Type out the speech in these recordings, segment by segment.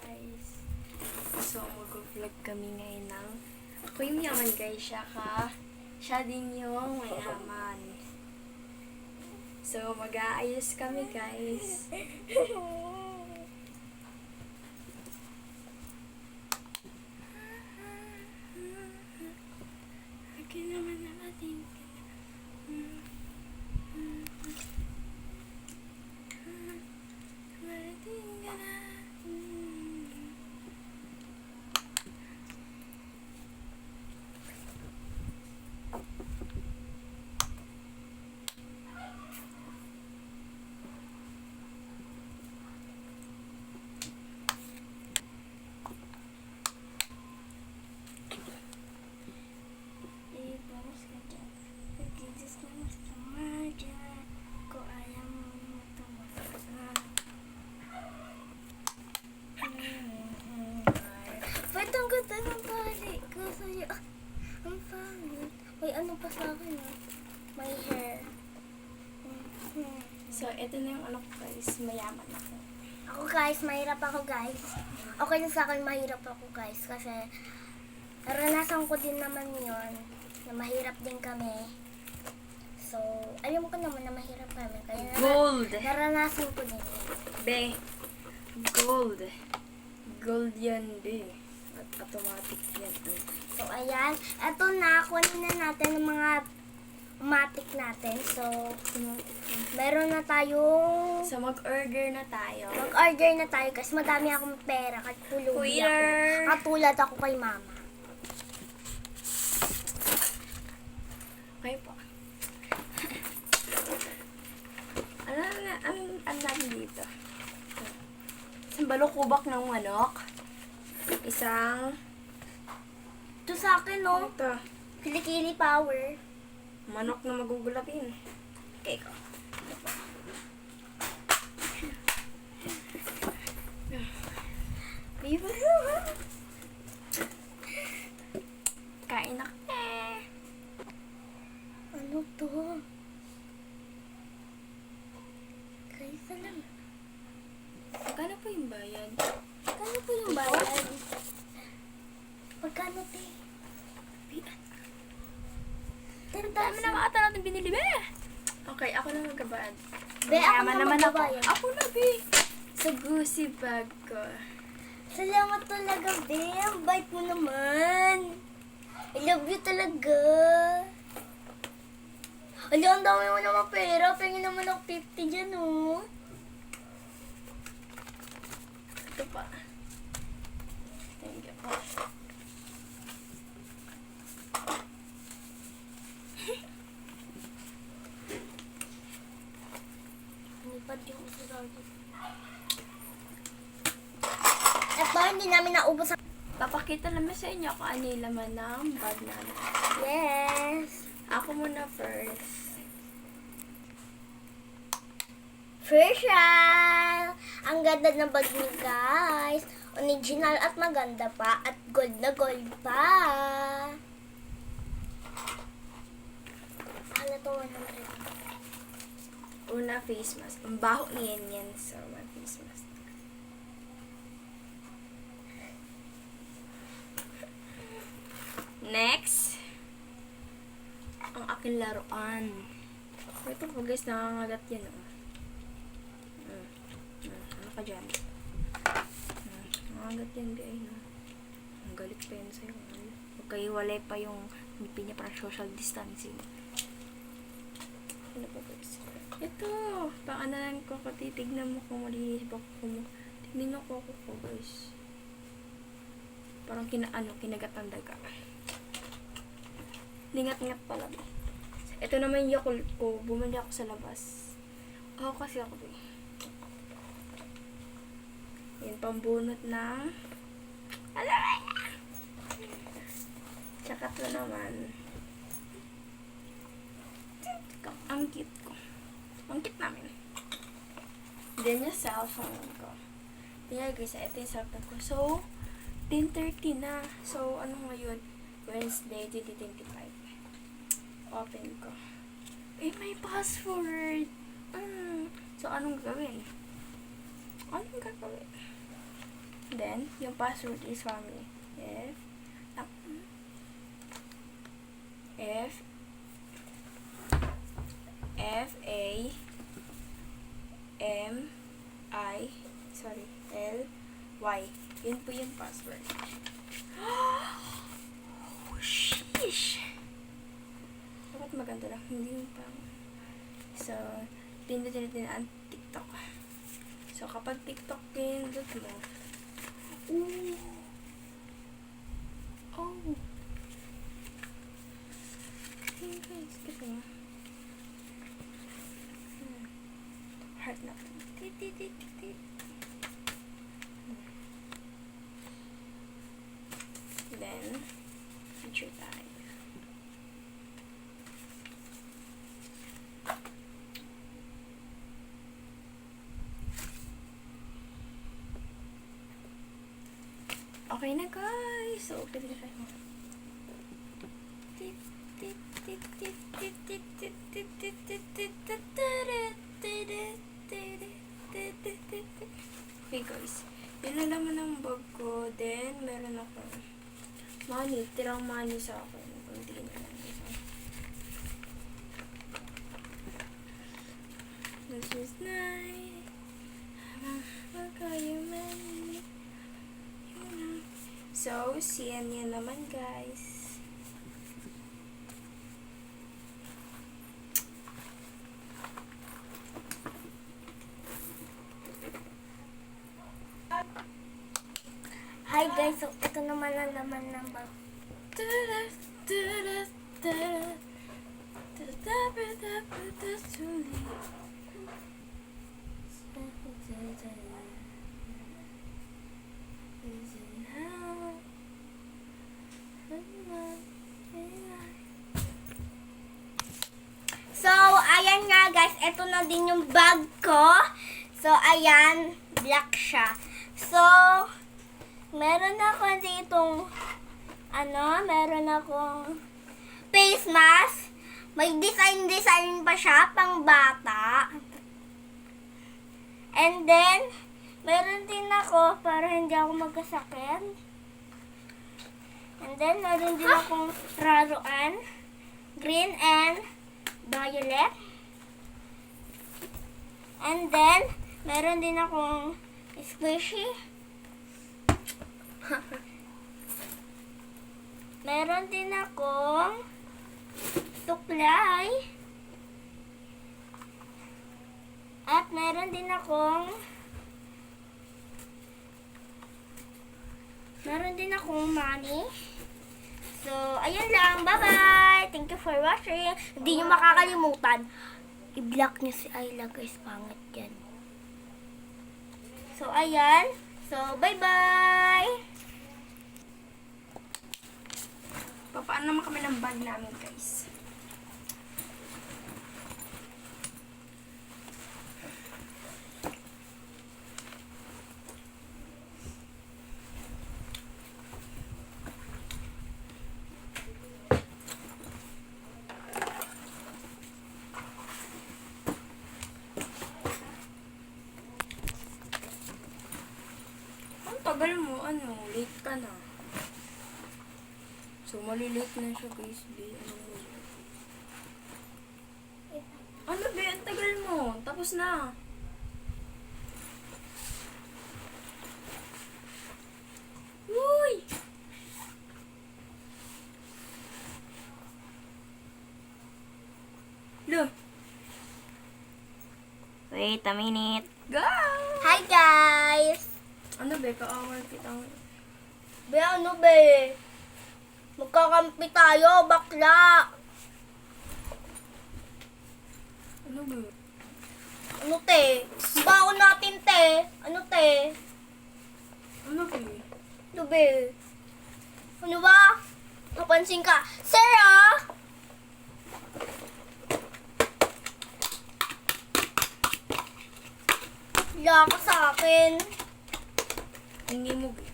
guys. So, mag-vlog kami ngayon ng ako yung yaman guys, siya din yung mayaman. So, mag-aayos kami guys. Okay naman ang ating ba't ang ganda ng bali ko sa'yo? Ang pangit. May ano pa sa akin may hair. So, ito na yung ano ko guys. Mayaman ako. Ako guys, mahirap ako guys. Okay na sa akin, mahirap ako guys. Kasi, naranasan ko din naman yon na mahirap din kami. So, alam ko naman na mahirap kami. Kaya Gold! naranasan ko din. Be, gold. Gold yan, be. At automatic yan. So, ayan. Ito na, kunin na natin yung mga matic natin. So, meron na tayong So, mag-order na tayo. mag-order na tayo kasi madami akong pera at pulubi ako. Twitter. Katulad ako kay mama. Okay po. Ano na, ang dami dito. Isang balukubak ng manok. Isang, Ito sa akin, no? ito, Kilikili power. manok na magugulapin. Okay ko. Viva! Kain na kami. Ano to? Kaysa lang. Magkano po yung bayad? Kano po yung bayad? Magkano, te? Dami na mga ata natin binili, be! Okay, ako na magkabayad. Be, ako Mayaman na naman ako. magbabayad. Ako na, be! Sa Gucci bag ko. Salamat talaga, be. Ang bait mo naman. I love you talaga. Ala, ang dami mo naman pera. Pengin naman ako 50 dyan, oh. Ito pa. Thank you po. Nipad yung usasabi. Ito, hindi namin naubos ang... Papakita naman sa inyo kung ano yung laman ng bag namin. Yes. Ako muna first. Official! Ang ganda ng bag niyo, guys. Original at maganda pa. At gold na gold pa. Hala to, 100. Una, face mask. Ang baho niyan yan. So, may face mask. Next. Ang aking laruan. Ito po guys, nakangagat yan. Oh. Ano ka dyan? Nangangagat yan guys. Ang galit pa yan sa'yo. Huwag kayo walay pa yung ngipin niya para social distancing. Ano pa guys? Ito! Paanalan ko ko. Titignan mo kung malinis ba ko mo. Tignan mo ko guys. Parang kinagat ang daga. Lingat-ngat pala. Ito naman yung Yakult ko. Bumili ako sa labas. Ako kasi ako eh. Yan, pambunot ng alamay! Tsaka ito naman. Ang cute ko. Ang cute namin. Then yung cellphone ko. Tingnan guys, ito yung cellphone ko. So, 10:30 na. So, ano ngayon? Wednesday, 2025. Open ko. Eh, may password. So, anong gawin? Anong gagawin? Then, yung password is family. F A M I L Y. Yun po yung password. Oh, sheesh! Dapat maganda lang. Hindi yung pang... So, pindutin natin ang TikTok. So, kapag TikTok pindot mo, ooh! Oh! Okay, guys. Kasi nga. Heart na. Tit. Then, future time. Okay na, guys. So, pwede na tayo. Okay, guys. Yun na naman ang bag ko. Then, meron akong money. Tirang money sa akin. Kunti na lang. This is nice. Magkayaman. So, siyan yan naman, guys. Hi guys, so ito naman ang laman ng bag. So, ayan nga guys, ito na din yung bag ko. So, ayan, black siya. So, meron ako ditong, meron akong face mask. May design pa siya, pang bata. And then, meron din ako para hindi ako magkasakit. And then, meron din akong raruan, green and violet. And then, meron din akong squishy. Meron din akong suklay. At meron din akong money. So, ayun lang. Bye-bye! Thank you for watching. Hindi nyo makakalimutan. I-block nyo si Ayla, guys. Pangit yan. So, ayan. So, bye-bye! Papaan naman kami ng bag namin, guys. Ang tagal mo, late ka na. So, malilate na siya, guys, be. Ano, be? Ang tagal mo. Tapos na. Uy! Look. Wait a minute. Go! Hi, guys! Ano, be? Ka-hour kitang... Be, ano, be? Magkakampi tayo, bakla! Ano, be? Ano, te? Baon natin, te. Ano, te? Ano, be? Ano, be? Ano ba? Napansin ka. Sarah! Wala ka sa akin. Hindi mo, be.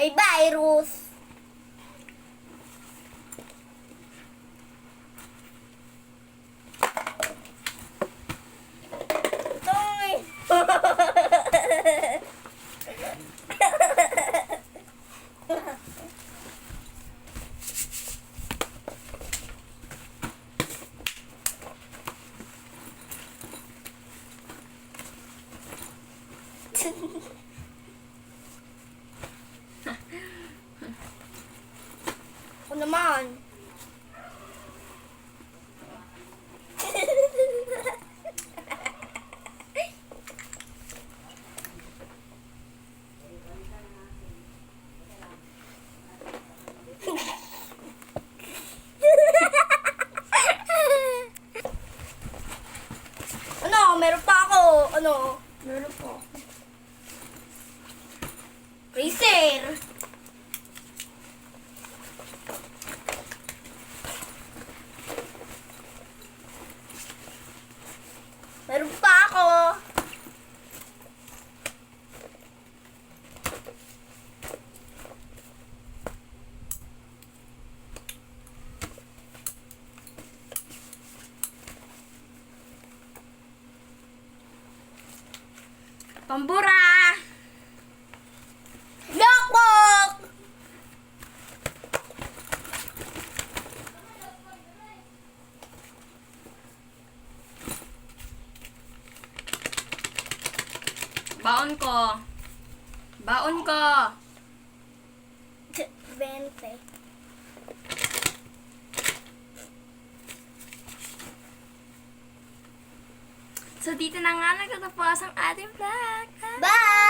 May virus. Toy. Ako naman. Ano? Meron pa ako. Ano? Meron po. Racer. Meron pa ako. Pambura! Notebook! Baon ko. Baon ko. 20. So, dito na nga nagtatapos ang ating vlog. Bye!